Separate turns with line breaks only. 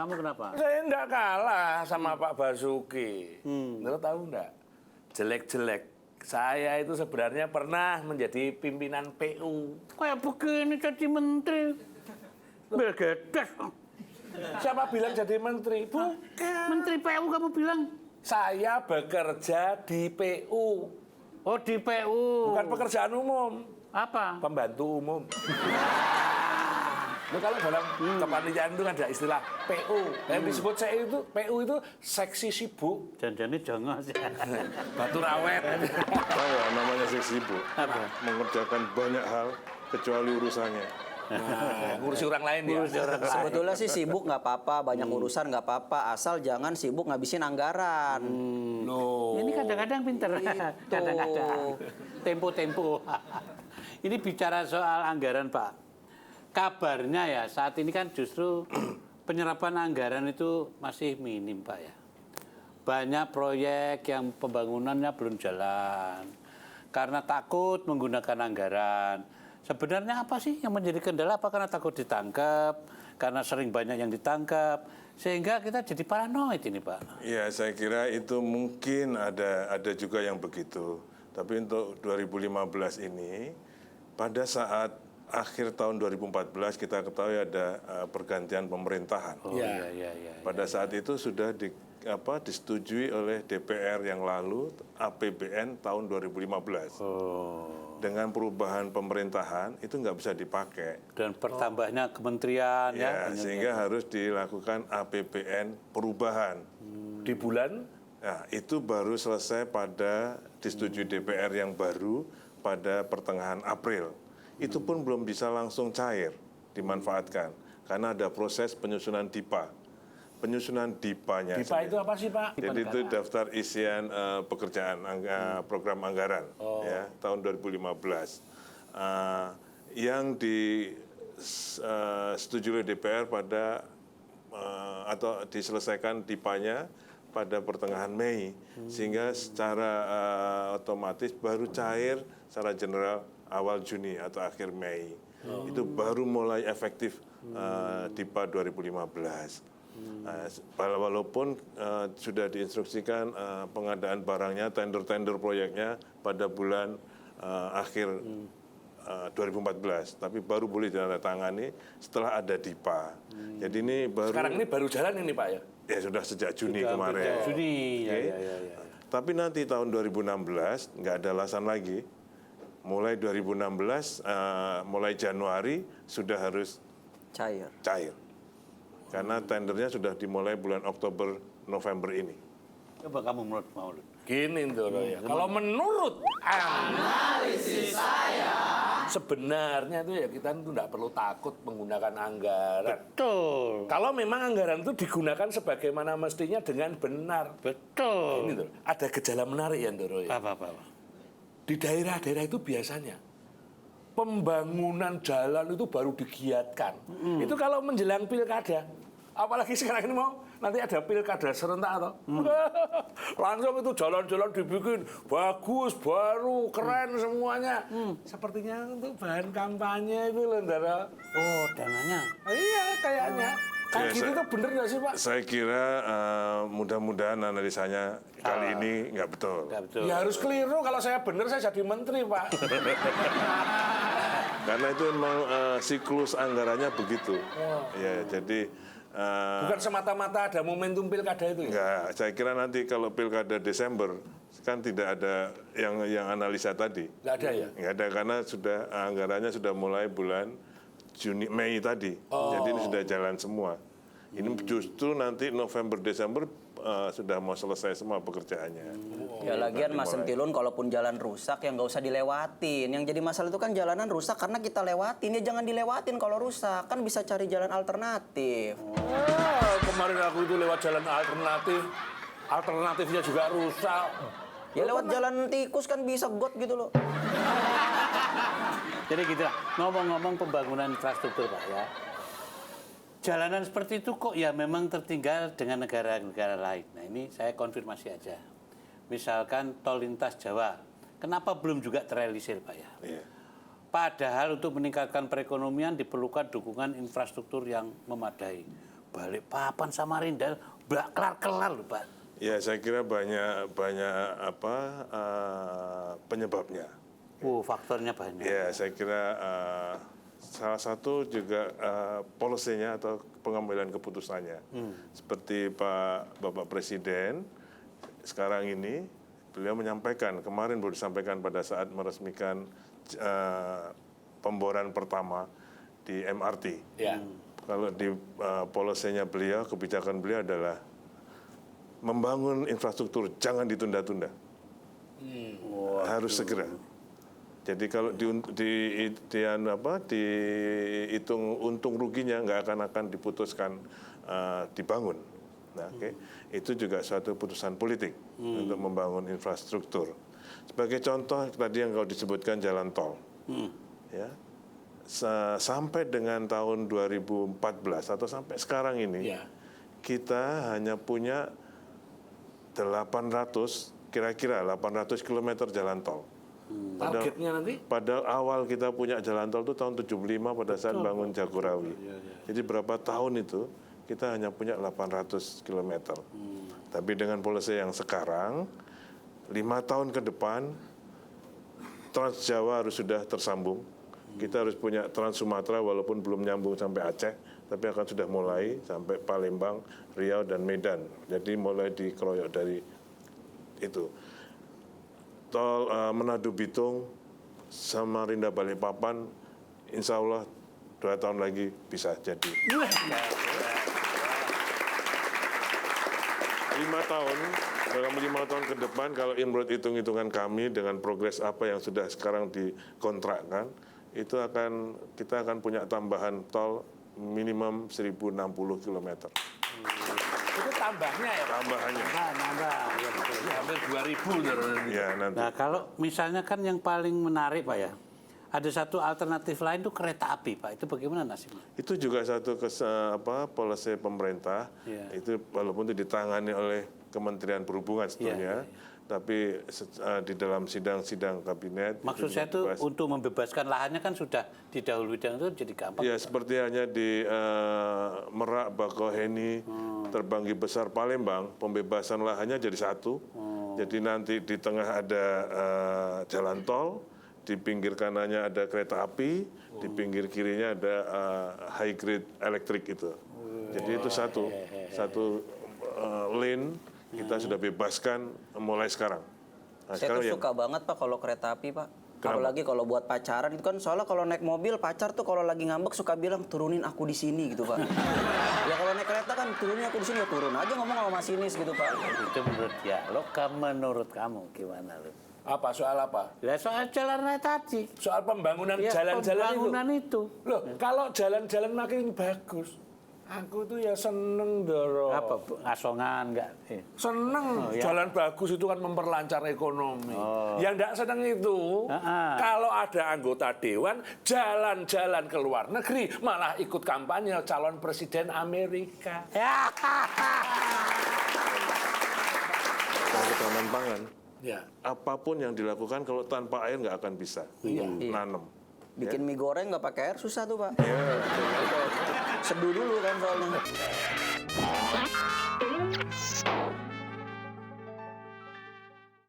kamu kenapa?
Saya enggak kalah sama Pak Basuki. Lo tahu enggak? Jelek-jelek. Saya itu sebenarnya pernah menjadi pimpinan PU.
Kayak begini jadi menteri. Bergedes.
Siapa bilang jadi menteri? Bukan.
Menteri PU kamu bilang?
Saya bekerja di PU.
Oh, di PU.
Bukan pekerjaan umum.
Apa?
Pembantu umum. Nah, kalau dalam kepanitiaan itu ada istilah PU. Yang disebut saya itu PU itu seksi sibuk.
Jangan-jangan jangan.
Batu rawet.
Tahu ya, namanya seksi sibuk. Mengerjakan banyak hal kecuali urusannya.
Nah, ngurusi orang lain ya.
Sebetulnya sih sibuk nggak apa-apa, banyak urusan nggak apa-apa, asal jangan sibuk ngabisin anggaran.
Loh.
Ini kadang-kadang pinter. Kadang-kadang. Tempo-tempo. Ini bicara soal anggaran, Pak. Kabarnya ya saat ini kan justru penyerapan anggaran itu masih minim, Pak ya. Banyak proyek yang pembangunannya belum jalan karena takut menggunakan anggaran. Sebenarnya apa sih yang menjadi kendala? Apa karena takut ditangkap, karena sering banyak yang ditangkap, sehingga kita jadi paranoid ini, Pak?
Ya, saya kira itu mungkin ada juga yang begitu. Tapi untuk 2015 ini, pada saat akhir tahun 2014 kita ketahui ada pergantian pemerintahan.
Oh, iya.
Pada saat itu sudah disetujui oleh DPR yang lalu APBN tahun 2015. Dengan perubahan pemerintahan itu nggak bisa dipakai.
Dan bertambahnya kementerian
Ya, sehingga harus dilakukan APBN perubahan.
Di bulan
Nah, itu baru selesai pada disetujui DPR yang baru pada pertengahan April. Itu pun belum bisa langsung cair dimanfaatkan karena ada proses penyusunan DIPA. Penyusunan DIPA-nya.
DIPA itu apa sih, Pak?
Jadi itu daftar isian pekerjaan program anggaran ya tahun 2015. Yang disetujui oleh DPR pada atau diselesaikan DIPA-nya pada pertengahan Mei, sehingga secara otomatis baru cair secara general awal Juni atau akhir Mei. Itu baru mulai efektif DIPA 2015. Walaupun sudah diinstruksikan pengadaan barangnya, tender proyeknya pada bulan akhir 2014, tapi baru boleh ditandatangani setelah ada DIPA. Jadi ini baru.
Sekarang ini baru jalan ini, Pak ya?
Ya sudah sejak Juni kemarin.
Juni,
Okay.
ya.
Tapi nanti tahun 2016 nggak ada alasan lagi. Mulai 2016, mulai Januari sudah harus
Cair.
Karena tendernya sudah dimulai bulan Oktober, November ini.
Coba kamu menurut Maulud.
Gini Ndoro ya. Kalau menurut analisis saya, sebenarnya itu ya kita itu tidak perlu takut menggunakan anggaran.
Betul.
Kalau memang anggaran itu digunakan sebagaimana mestinya dengan benar.
Betul.
Ini Ndoro, ada gejala menarik ya Ndoro ya.
Apa?
Di daerah-daerah itu biasanya pembangunan jalan itu baru digiatkan. Itu kalau menjelang pilkada. Apalagi sekarang ini mau nanti ada pilkada serentak atau langsung itu jalan-jalan dibikin bagus, baru, keren semuanya. Sepertinya untuk bahan kampanye itu loh, Ndara.
Oh, dananya.
Iya, kayaknya. Kayak
Ya,
gitu tuh bener nggak sih, Pak?
Saya kira mudah-mudahan analisanya kali ini nggak betul.
Enggak betul.
Ya harus keliru. Kalau saya bener, saya jadi menteri, Pak.
Karena itu memang siklus anggarannya begitu. Ya, jadi
Bukan semata-mata ada momentum pilkada itu ya?
enggak, saya kira nanti kalau pilkada Desember kan tidak ada yang analisa tadi.
Nggak ada ya?
Enggak ada karena sudah anggarannya sudah mulai bulan Mei tadi. Jadi ini sudah jalan semua. Ini justru nanti November Desember sudah mau selesai semua pekerjaannya.
Ya lagian Mas Sentilun, kalaupun jalan rusak ya nggak usah dilewatin. Yang jadi masalah itu kan jalanan rusak karena kita lewatin. Ya jangan dilewatin kalau rusak. Kan bisa cari jalan alternatif.
Kemarin aku itu lewat jalan alternatif. Alternatifnya juga rusak.
Ya lewat jalan tikus kan bisa got gitu loh.
Jadi gitu lah. Ngomong-ngomong pembangunan infrastruktur, Pak ya. Jalanan seperti itu kok ya memang tertinggal dengan negara-negara lain. Nah ini saya konfirmasi aja. Misalkan tol lintas Jawa, kenapa belum juga terrealisir, Pak ya?
Iya.
Padahal untuk meningkatkan perekonomian diperlukan dukungan infrastruktur yang memadai. Balikpapan, Samarinda, kelar-kelar loh Pak.
Ya, saya kira banyak penyebabnya.
Faktornya banyak.
Ya, saya kira salah satu juga polisinya atau pengambilan keputusannya. Seperti Bapak Presiden sekarang ini, beliau menyampaikan, kemarin baru disampaikan pada saat meresmikan pemboran pertama di MRT.
Ya.
Kalau di polisinya beliau, kebijakan beliau adalah membangun infrastruktur, jangan ditunda-tunda. Harus segera. Jadi kalau dihitung untung ruginya nggak akan diputuskan dibangun. Nah, itu juga suatu putusan politik untuk membangun infrastruktur. Sebagai contoh tadi yang kalau disebutkan jalan tol, ya sampai dengan tahun 2014 atau sampai sekarang ini, kita hanya punya 800 km jalan tol.
Targetnya nanti?
Padahal awal kita punya jalan tol itu tahun 75 pada saat bangun Jagorawi. Jadi berapa tahun itu kita hanya punya 800 km. Tapi dengan polisi yang sekarang, 5 tahun ke depan, Trans Jawa harus sudah tersambung. Kita harus punya Trans Sumatera walaupun belum nyambung sampai Aceh, tapi akan sudah mulai sampai Palembang, Riau, dan Medan. Jadi mulai dikeroyok dari itu. Tol Manado Bitung, Samarinda Balikpapan, insya Allah 2 tahun lagi bisa jadi. 5 tahun, dalam 5 tahun ke depan, kalau menurut hitung-hitungan kami dengan progres apa yang sudah sekarang dikontrakkan, itu kita akan punya tambahan tol minimum 1060 km.
Itu tambahnya ya, Pak?
Tambahannya.
Nambah. Ya, betul.
Ya, hampir 2.000.
Ya, nanti.
Nah, kalau misalnya kan yang paling menarik Pak ya, ada satu alternatif lain itu kereta api Pak. Itu bagaimana nasibnya?
Itu juga satu polisi pemerintah.
Ya.
Itu walaupun itu ditangani oleh Kementerian Perhubungan sebetulnya. Tapi di dalam sidang-sidang kabinet.
Maksud saya itu untuk membebaskan lahannya kan sudah didahului dan itu jadi gampang.
Ya, seperti hanya di Merak, Bakauheni, Terbanggi Besar, Palembang, pembebasan lahannya jadi satu. Jadi nanti di tengah ada jalan tol, di pinggir kanannya ada kereta api, di pinggir kirinya ada high grade elektrik itu. Jadi itu satu lane kita sudah bebaskan mulai sekarang. Nah,
Saya tuh suka banget Pak kalau kereta api Pak. Apalagi kalau buat pacaran itu kan soalnya kalau naik mobil pacar tuh kalau lagi ngambek suka bilang turunin aku di sini gitu Pak. Ya kalau naik kereta kan turunin aku di sini ya turun aja ngomong sama masinis gitu Pak.
Itu menurut menurut kamu gimana lu?
Apa, soal apa?
Ya soal jalan raya tadi.
Soal pembangunan
Ya,
jalan-jalan
pembangunan itu.
Loh, kalau jalan-jalan makin bagus, aku tuh ya seneng doro.
Apa ngasongan enggak?
Seneng,
ya.
jalan bagus itu kan memperlancar ekonomi. Yang enggak seneng itu, kalau ada anggota dewan jalan-jalan ke luar negeri, malah ikut kampanye calon presiden Amerika.
Ya.
ketahanan pangan.
Ya.
Apapun yang dilakukan kalau tanpa air nggak akan bisa nanam.
Bikin mie goreng nggak pakai air susah tuh Pak. Seduh dulu kan soalnya.